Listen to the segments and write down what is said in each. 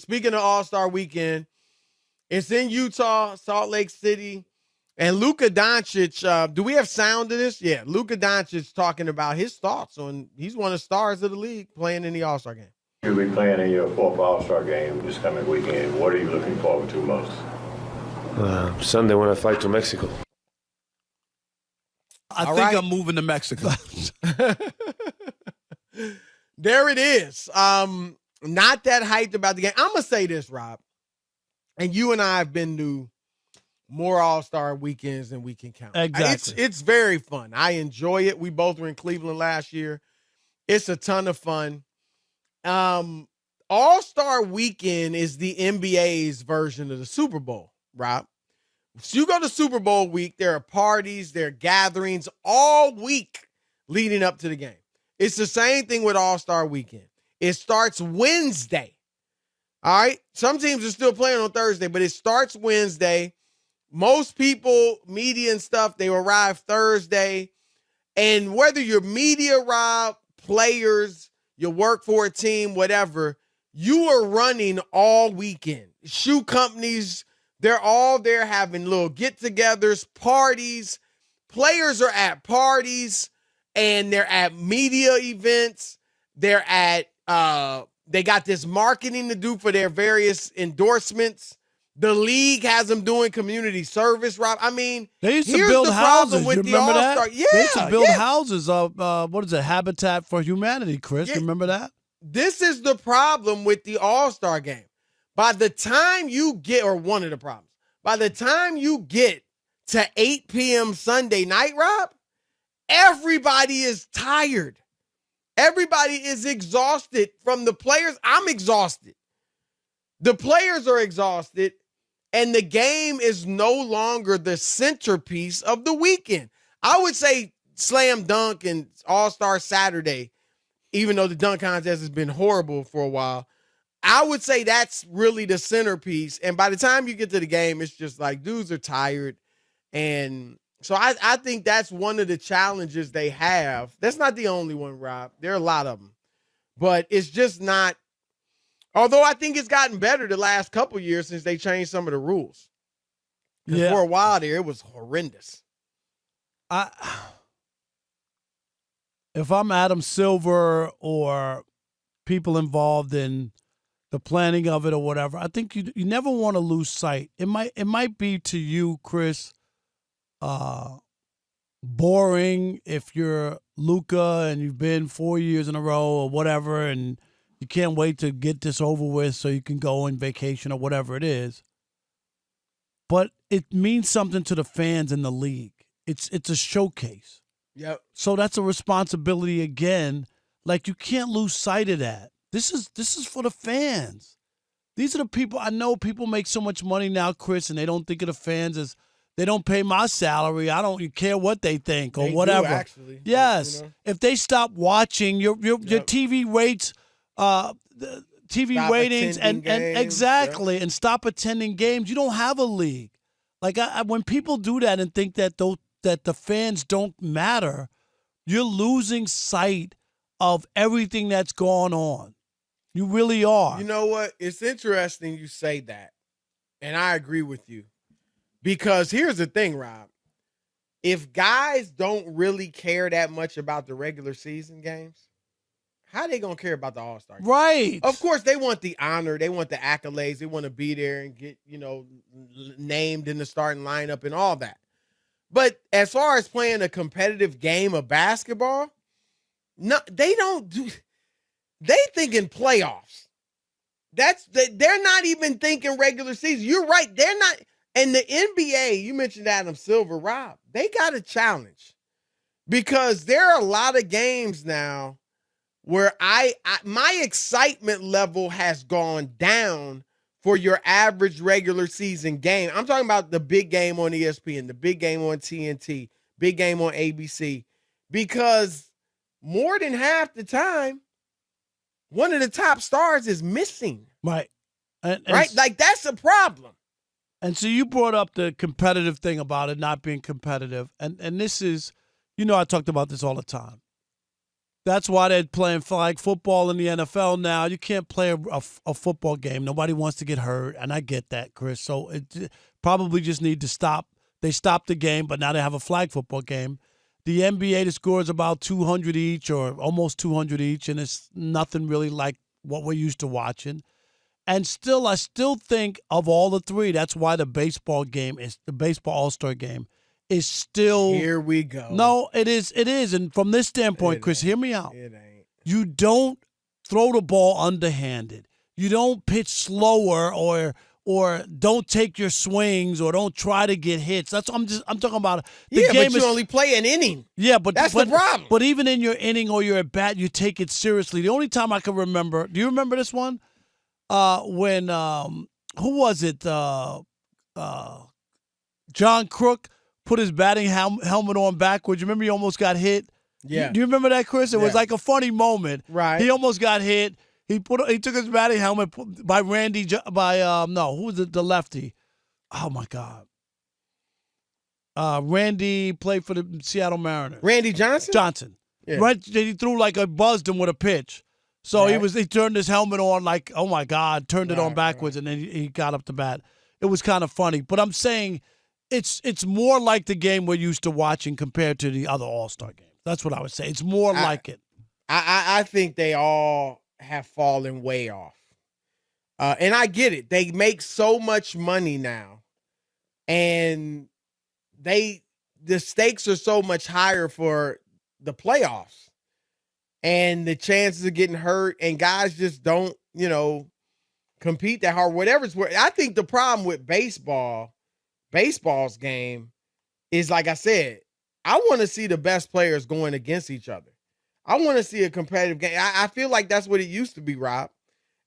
speaking of All-Star Weekend, it's in Utah, Salt Lake City. And Luka Doncic, do we have sound to this? Yeah, Luka Doncic talking about his thoughts on he's one of the stars of the league playing in the All-Star game. You'll be playing in your fourth All-Star game this coming weekend. What are you looking forward to most? Sunday when I fly to Mexico. I think I'm moving to Mexico. There it is. Not that hyped about the game. I'm going to say this, Rob. And you and I have been to more All-Star weekends than we can count. Exactly. It's very fun. I enjoy it. We both were in Cleveland last year. It's a ton of fun. All-Star Weekend is the NBA's version of the Super Bowl, Rob. So you go to Super Bowl week, there are parties, there are gatherings all week leading up to the game. It's the same thing with All-Star Weekend. It starts Wednesday. All right? Some teams are still playing on Thursday, but it starts Wednesday. Most people, media and stuff, they arrive Thursday. And whether you're media, Rob, players, you work for a team, whatever, you are running all weekend. Shoe companies, they're all there having little get-togethers, parties. Players are at parties, and they're at media events. They're at, they got this marketing to do for their various endorsements. The league has them doing community service, Rob. I mean, they used to here's build the houses. problem with You the remember All-Star. that? Yeah, they used to build houses of, what is it, Habitat for Humanity, Chris. Yeah. You remember that? This is the problem with the All-Star game. By the time you get, or one of the problems, by the time you get to 8 p.m. Sunday night, Rob, everybody is tired. Everybody is exhausted from the players. I'm exhausted. The players are exhausted, and the game is no longer the centerpiece of the weekend. I would say slam dunk and All-Star Saturday, even though the dunk contest has been horrible for a while, I would say that's really the centerpiece. And by the time you get to the game, it's just like dudes are tired. And so I think that's one of the challenges they have. That's not the only one, Rob. There are a lot of them. But it's just not, although I think it's gotten better the last couple years since they changed some of the rules. Yeah. For a while there, it was horrendous. If I'm Adam Silver or people involved in the planning of it or whatever, I think you never want to lose sight. It might be to you, Chris, boring if you're Luka and you've been 4 years in a row or whatever, and you can't wait to get this over with so you can go on vacation or whatever it is. But it means something to the fans in the league. It's a showcase. Yep. So that's a responsibility again. Like, you can't lose sight of that. This is for the fans. These are the people. I know people make so much money now, Chris, and they don't think of the fans as, they don't pay my salary. I don't care what they think or whatever. Do, actually. Yes. But, if they stop watching, your TV rates, the TV stop ratings, and games, exactly, and stop attending games, you don't have a league. Like, when people do that and think that that the fans don't matter, you're losing sight of everything that's going on. You really are. You know what? It's interesting you say that, and I agree with you. Because here's the thing, Rob. If guys don't really care that much about the regular season games, how are they going to care about the All-Star game? Right. Of course, they want the honor. They want the accolades. They want to be there and get, named in the starting lineup and all that. But as far as playing a competitive game of basketball, no, they don't do. They thinking playoffs. They're not even thinking regular season. You're right. They're not. And the NBA, you mentioned Adam Silver, Rob, they got a challenge because there are a lot of games now where my excitement level has gone down for your average regular season game. I'm talking about the big game on ESPN, the big game on TNT, big game on ABC, because more than half the time, one of the top stars is missing. Right. Right? Like, that's a problem. And so you brought up the competitive thing about it not being competitive. And this is, I talked about this all the time. That's why they're playing flag football in the NFL now. You can't play a football game. Nobody wants to get hurt, and I get that, Chris. So it probably just need to stop. They stopped the game, but now they have a flag football game. The NBA, the score is about 200 each or almost 200 each, and it's nothing really like what we're used to watching. And still, I still think of all the three, that's why the baseball game is the baseball All-Star game is still. Here we go. No, it is. It is. And from this standpoint, Chris, hear me out. It ain't. You don't throw the ball underhanded. You don't pitch slower or don't take your swings or don't try to get hits. That's I'm talking about the game. But you only play an inning. Yeah, but that's the problem. But even in your inning or your at bat, you take it seriously. The only time I can remember, do you remember this one? When who was it? John Crook put his batting helmet on backwards. You remember he almost got hit? Yeah. Do you remember that, Chris? It was like a funny moment. Right. He almost got hit. He took his batting helmet by Randy who was the lefty? Oh my God. Randy played for the Seattle Mariners. Randy Johnson? Johnson. Yeah. Right. He threw buzzed him with a pitch. So he turned his helmet on like, oh my God, turned it on backwards, and then he got up to bat. It was kind of funny. But I'm saying it's more like the game we're used to watching compared to the other All-Star games. That's what I would say. It's more like it. I think they all have fallen way off. And I get it. They make so much money now. And the stakes are so much higher for the playoffs. And the chances of getting hurt, and guys just don't, compete that hard. Whatever's worth. I think the problem with baseball's game is, like I said, I want to see the best players going against each other. I want to see a competitive game. I feel like that's what it used to be, Rob.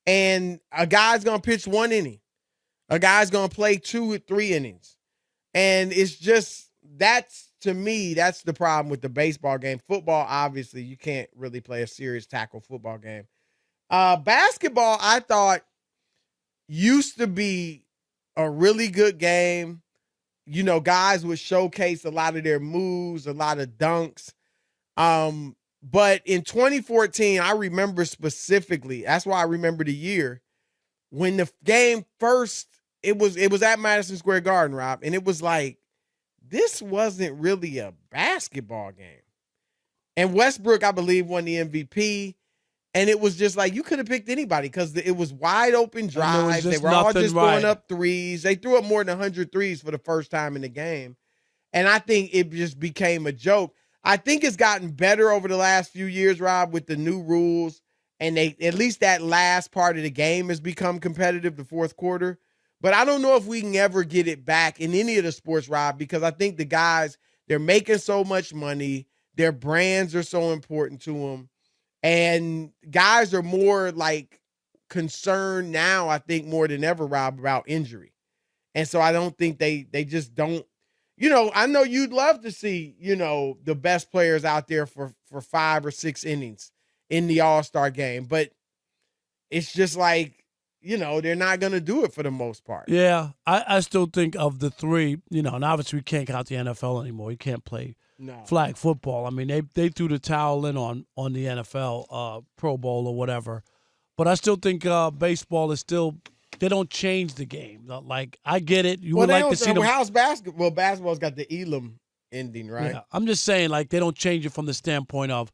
And a guy's going to pitch 1 inning. A guy's going to play 2 or 3 innings. And it's just, to me, that's the problem with the baseball game. Football, obviously, you can't really play a serious tackle football game. Basketball, I thought, used to be a really good game. Guys would showcase a lot of their moves, a lot of dunks. But in 2014, I remember specifically, that's why I remember the year, when the game first, it was at Madison Square Garden, Rob, and it was like, this wasn't really a basketball game. And Westbrook, I believe, won the MVP. And it was just like, you could have picked anybody because it was wide open drives. They were all just throwing up threes. They threw up more than 100 threes for the first time in the game. And I think it just became a joke. I think it's gotten better over the last few years, Rob, with the new rules. And at least that last part of the game has become competitive, the fourth quarter. But I don't know if we can ever get it back in any of the sports, Rob, because I think the guys, they're making so much money. Their brands are so important to them. And guys are more concerned now, I think, more than ever, Rob, about injury. And so I don't think they just don't, I know you'd love to see, the best players out there for 5 or 6 innings in the All-Star game. But it's just they're not going to do it for the most part. Yeah, I still think of the three, and obviously we can't count the NFL anymore. You can't play flag football. I mean, they threw the towel in on the NFL Pro Bowl or whatever. But I still think baseball is still, they don't change the game. I get it. You would like to see them. How's basketball? Well, basketball's got the Elam ending, right? Yeah, I'm just saying, they don't change it from the standpoint of,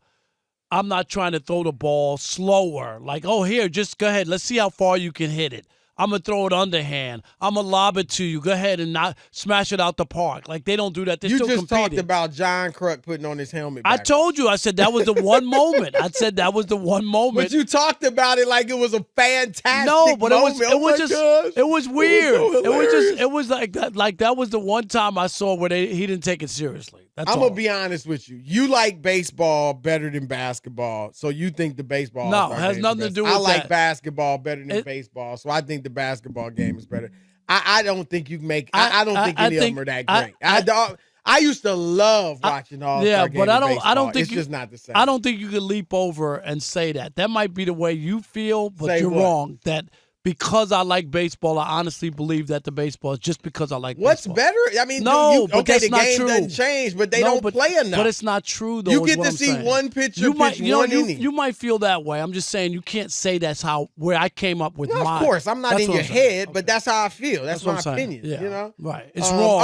I'm not trying to throw the ball slower. Here, just go ahead. Let's see how far you can hit it. I'm going to throw it underhand. I'm going to lob it to you. Go ahead and not smash it out the park. They don't do that. They're still competing. Talked about John Crook putting on his helmet backwards. I told you. I said that was the one moment. I said that was the one moment. But you talked about it like it was a fantastic moment. It was weird. It was like that. That was the one time I saw where he didn't take it seriously. I'm going to be honest with you. You like baseball better than basketball, so you think the baseball it has nothing to do with that. I like basketball better than baseball, so I think the basketball game is better. I don't think you can make – I don't think any of them are that great. I used to love watching All-Star games. But I don't think it's just not the same. I don't think you could leap over and say that. That might be the way you feel, but say you're what? wrong. That because I like baseball, I honestly believe that the baseball is just because I like What's baseball. better? I mean, No, but okay, that's the not game true. doesn't change, but they No, don't but- play enough. But it's not true, though. You is get what to I'm see saying. one pitcher You might, pitch you know, one you, inning. you might feel that way. I'm just saying you can't say that's where I came up with No, mine. of course, I'm not That's in what your I'm saying. head, but that's how I feel. That's what my I'm saying. opinion. Yeah. You know, Right. It's wrong.